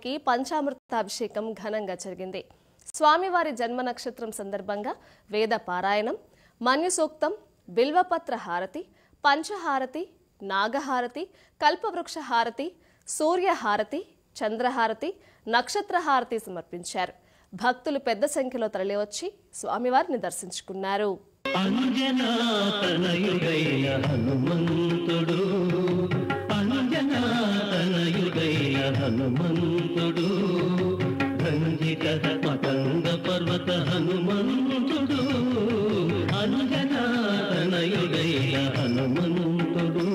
స్వామివారికి పంచామృతాభిషేకం ఘనంగా జరిగింది. స్వామివారి జన్మ నక్షత్రం సందర్భంగా వేద పారాయణం, మన్యుసూక్తం, బిల్వపత్ర హారతి, పంచహారతి, నాగహారతి, కల్పవృక్ష హారతి, సూర్యహారతి, చంద్రహారతి, నక్షత్రహారతి సమర్పించారు. భక్తులు పెద్ద సంఖ్యలో తరలివచ్చి స్వామివారిని దర్శించుకున్నారు. అంజనాతనయుడైన హనుమంతుడు, అంజనాతనయుడైన హనుమంతుడు, రంజిత మతంగ పర్వత హనుమంతుడు, అంజనాతనయుడైన హనుమంతుడు,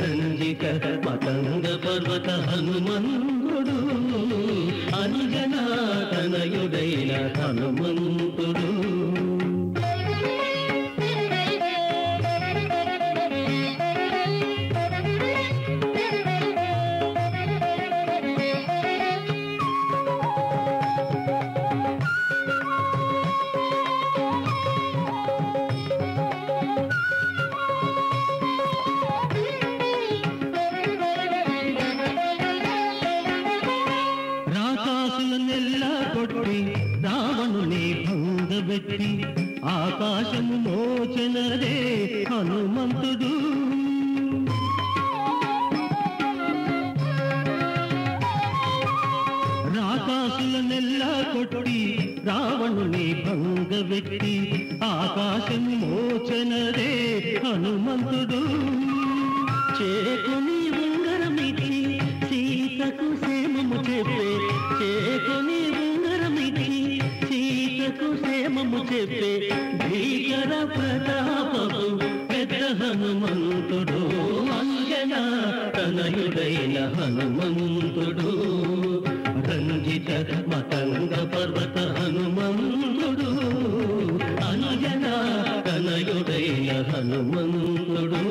రంజిత మతంగ పర్వత హనుమంతుడు, అంజనాతనయుడైన హనుమంతుడు. రావణుని భంగబెట్టి ఆకాశము మోచనరే హనుమంతుడు, రాకాసులనెల్లా కొట్టి రావణుని భంగబెట్టి ఆకాశము మోచనరే హనుమంతుడు, చేకుని ఉంగరమిటి సీతకు క్షేమము చెప్పే, చేకుని క్షేమము చెప్పే భీకర ప్రతాపపు పెద్ద హనుమంతుడు, అంజనాతనయుడైన హనుమంతుడు, రంజిత మతంగ పర్వత హనుమంతుడు, అంజనాతనయుడైన హనుమంతుడు.